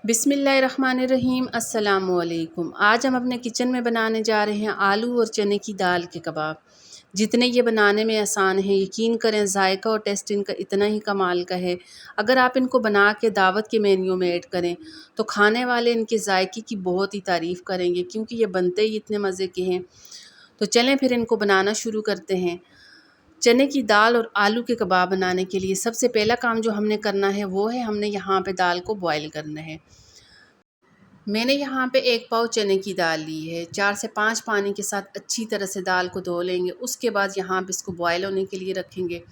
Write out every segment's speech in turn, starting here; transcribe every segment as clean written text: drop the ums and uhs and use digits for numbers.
बिस्मिल्लाहिर्रहमानिर्रहीम अस्सलामुअलैकुम। आज हम अपने किचन में बनाने जा रहे हैं आलू और चने की दाल के कबाब। जितने ये बनाने में आसान है, यकीन करें जायका और टेस्ट इनका इतना ही कमाल का है। अगर आप इनको बना के दावत के मेन्यू में ऐड करें तो खाने वाले इनके जायके की बहुत ही तारीफ़ करेंगे, क्योंकि ये बनते ही इतने मज़े के हैं। तो चलें फिर इनको बनाना शुरू करते हैं। चने की दाल और आलू के कबाब बनाने के लिए सबसे पहला काम जो हमने करना है वो है हमने यहाँ पे दाल को बॉईल करना है। मैंने यहाँ पे 1 पाव चने की दाल ली है। 4 से 5 पानी के साथ अच्छी तरह से दाल को धो लेंगे। उसके बाद यहाँ पे इसको बॉयल होने के लिए रखेंगे।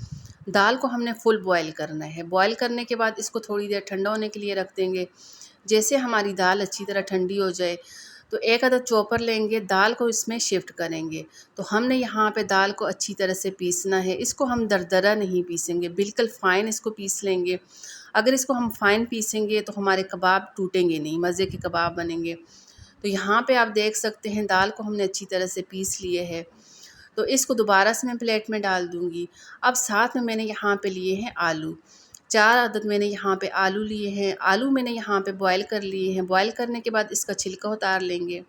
दाल को हमने फुल बॉयल करना है। बॉयल करने के बाद इसको थोड़ी देर ठंडा होने के लिए रख देंगे। जैसे हमारी दाल अच्छी तरह ठंडी हो जाए तो एक अदद चॉपर लेंगे, दाल को इसमें शिफ्ट करेंगे। तो हमने यहाँ पे दाल को अच्छी तरह से पीसना है। इसको हम दरदरा नहीं पीसेंगे, बिल्कुल फ़ाइन इसको पीस लेंगे। अगर इसको हम फ़ाइन पीसेंगे तो हमारे कबाब टूटेंगे नहीं, मज़े के कबाब बनेंगे। तो यहाँ पे आप देख सकते हैं दाल को हमने अच्छी तरह से पीस लिए है। तो इसको दोबारा से मैं प्लेट में डाल दूँगी। अब साथ में मैंने यहाँ पे लिए हैं आलू। 4 अदद मैंने यहाँ पे आलू लिए हैं। आलू मैंने यहाँ पे बॉयल कर लिए हैं। बॉयल करने के बाद इसका छिलका उतार लेंगे।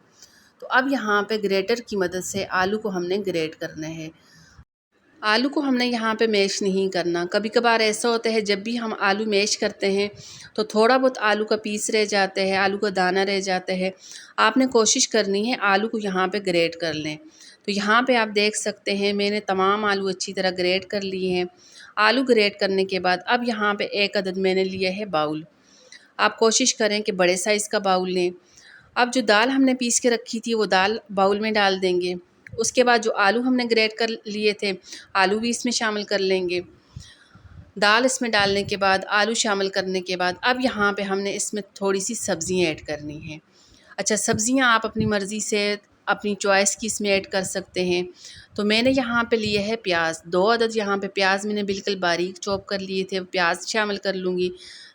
तो अब यहाँ पे ग्रेटर की मदद से आलू को हमने ग्रेट करना है। आलू को हमने यहाँ पे मैश नहीं करना। कभी कभार ऐसा होता है जब भी हम आलू मैश करते हैं तो थोड़ा बहुत आलू का पीस रह जाता है, आलू का दाना रह जाता है। आपने कोशिश करनी है आलू को यहाँ पे ग्रेट कर लें। तो यहाँ पे आप देख सकते हैं मैंने तमाम आलू अच्छी तरह ग्रेट कर लिए हैं। आलू ग्रेट करने के बाद अब यहाँ पे 1 अदद मैंने लिया है बाउल। आप कोशिश करें कि बड़े साइज़ का बाउल लें। अब जो दाल हमने पीस के रखी थी वो दाल बाउल में डाल देंगे। उसके बाद जो आलू हमने ग्रेट कर लिए थे, आलू भी इसमें शामिल कर लेंगे। दाल इसमें डालने के बाद, आलू शामिल करने के बाद अब यहाँ पे हमने इसमें थोड़ी-सी सब्ज़ियाँ ऐड करनी हैं। अच्छा, सब्ज़ियाँ आप अपनी मर्ज़ी से, अपनी चॉइस की इसमें ऐड कर सकते हैं। तो मैंने यहाँ पे लिए है प्याज, 2 अदद यहाँ पे प्याज मैंने बिल्कुल बारीक चॉप कर लिए थे, प्याज शामिल कर लूँगी।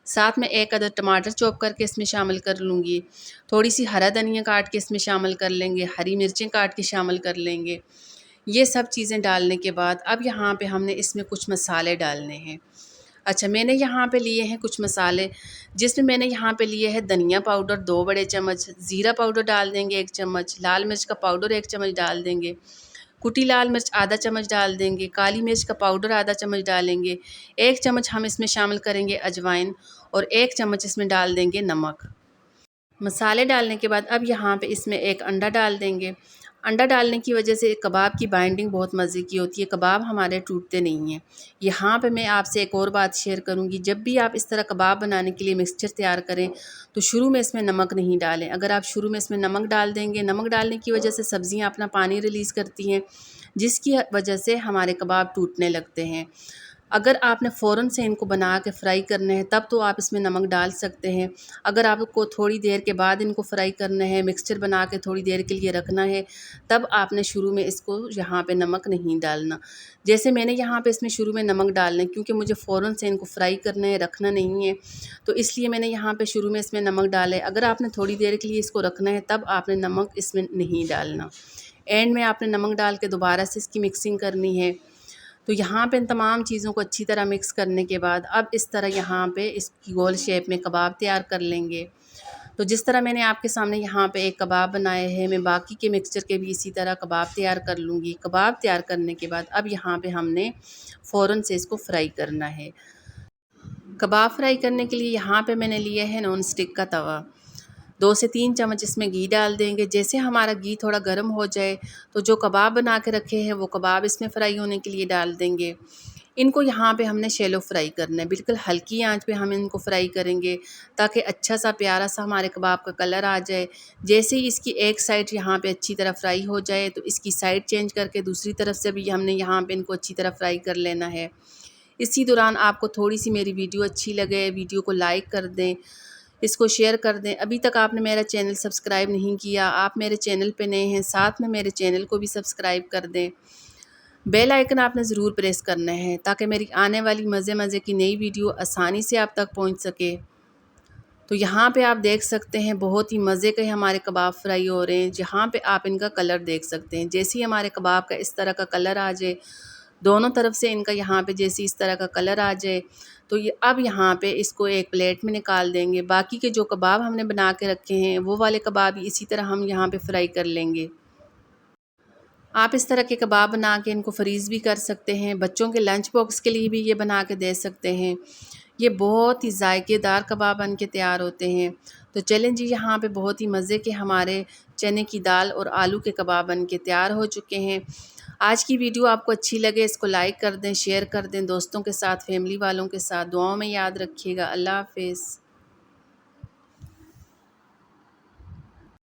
साथ में 1 अदद टमाटर चॉप करके इसमें शामिल कर लूँगी। थोड़ी-सी हरा धनिया काट के इसमें शामिल कर लेंगे, हरी मिर्चें काट के शामिल कर लेंगे। ये सब चीज़ें डालने के बाद अब यहाँ पे हमने इसमें कुछ मसाले डालने हैं। अच्छा, मैंने यहाँ पे लिए हैं कुछ मसाले, जिसमें मैंने यहाँ पे लिए है धनिया पाउडर 2 बड़े चम्मच, ज़ीरा पाउडर डाल देंगे 1 चम्मच, लाल मिर्च का पाउडर 1 चम्मच डाल देंगे, कुटी लाल मिर्च आधा चम्मच डाल देंगे, काली मिर्च का पाउडर आधा चम्मच डालेंगे, 1 चम्मच हम इसमें शामिल करेंगे अजवाइन और 1 चम्मच इसमें डाल देंगे नमक। मसाले डालने के बाद अब यहाँ पे इसमें 1 अंडा डाल देंगे। अंडा डालने की वजह से कबाब की बाइंडिंग बहुत मज़े की होती है, कबाब हमारे टूटते नहीं हैं। यहाँ पे मैं आपसे एक और बात शेयर करूँगी, जब भी आप इस तरह कबाब बनाने के लिए मिक्सचर तैयार करें तो शुरू में इसमें नमक नहीं डालें। अगर आप शुरू में इसमें नमक डाल देंगे, नमक डालने की वजह से सब्ज़ियाँ अपना पानी रिलीज़ करती हैं, जिसकी वजह से हमारे कबाब टूटने लगते हैं। अगर आपने फ़ौरन से इनको बना के फ्राई करने हैं तब तो आप इसमें नमक डाल सकते हैं। अगर आपको थोड़ी देर के बाद इनको फ्राई करना है, मिक्सचर बना के थोड़ी देर के लिए रखना है, तब आपने शुरू में इसको यहाँ पे नमक नहीं डालना। जैसे मैंने यहाँ पे इसमें शुरू में नमक डालना है, क्योंकि मुझे फ़ौरन से इनको फ्राई करना है, रखना नहीं है, तो इसलिए मैंने यहाँ पे शुरू में इसमें नमक डाला है। अगर आपने थोड़ी देर के लिए इसको रखना है तब आपने नमक इसमें नहीं डालना। एंड में आपने नमक डाल के दोबारा से इसकी मिक्सिंग करनी है। तो यहाँ पे इन तमाम चीज़ों को अच्छी तरह मिक्स करने के बाद अब इस तरह यहाँ पे इसकी गोल शेप में कबाब तैयार कर लेंगे। तो जिस तरह मैंने आपके सामने यहाँ पे एक कबाब बनाए हैं, मैं बाकी के मिक्सचर के भी इसी तरह कबाब तैयार कर लूँगी। कबाब तैयार करने के बाद अब यहाँ पे हमने फ़ौरन से इसको फ्राई करना है। कबाब फ्राई करने के लिए यहाँ पे मैंने लिया है नॉन स्टिक का तवा। 2 से 3 चम्मच इसमें घी डाल देंगे। जैसे हमारा घी थोड़ा गर्म हो जाए तो जो कबाब बना के रखे हैं वो कबाब इसमें फ्राई होने के लिए डाल देंगे। इनको यहाँ पे हमने शैलो फ्राई करना है, बिल्कुल हल्की आंच पे हम इनको फ्राई करेंगे ताकि अच्छा सा प्यारा सा हमारे कबाब का कलर आ जाए। जैसे ही इसकी एक साइड यहाँ पे अच्छी तरह फ्राई हो जाए तो इसकी साइड चेंज करके दूसरी तरफ से भी हमने यहाँ पे इनको अच्छी तरह फ्राई कर लेना है। इसी दौरान आपको थोड़ी सी मेरी वीडियो अच्छी लगे, वीडियो को लाइक कर दें, इसको शेयर कर दें। अभी तक आपने मेरा चैनल सब्सक्राइब नहीं किया, आप मेरे चैनल पे नए हैं, साथ में मेरे चैनल को भी सब्सक्राइब कर दें। बेल आइकन आपने ज़रूर प्रेस करना है ताकि मेरी आने वाली मज़े की नई वीडियो आसानी से आप तक पहुंच सके। तो यहाँ पे आप देख सकते हैं बहुत ही मज़े के हमारे कबाब फ्राई हो रहे हैं। जहाँ पे आप इनका कलर देख सकते हैं, जैसे ही हमारे कबाब का इस तरह का कलर आ जाए दोनों तरफ से इनका यहाँ पे जैसे इस तरह का कलर आ जाए तो ये अब यहाँ पे इसको एक प्लेट में निकाल देंगे। बाकी के जो कबाब हमने बना के रखे हैं वो वाले कबाब इसी तरह हम यहाँ पे फ्राई कर लेंगे। आप इस तरह के कबाब बना के इनको फ्रीज़ भी कर सकते हैं, बच्चों के लंच बॉक्स के लिए भी ये बना के दे सकते हैं। ये बहुत ही जायकेदार कबाब बन के तैयार होते हैं। तो चलें जी, यहाँ पे बहुत ही मज़े के हमारे चने की दाल और आलू के कबाब बन के तैयार हो चुके हैं। आज की वीडियो आपको अच्छी लगे इसको लाइक कर दें, शेयर कर दें दोस्तों के साथ, फैमिली वालों के साथ। दुआओं में याद रखिएगा। अल्लाह हाफ़िज़।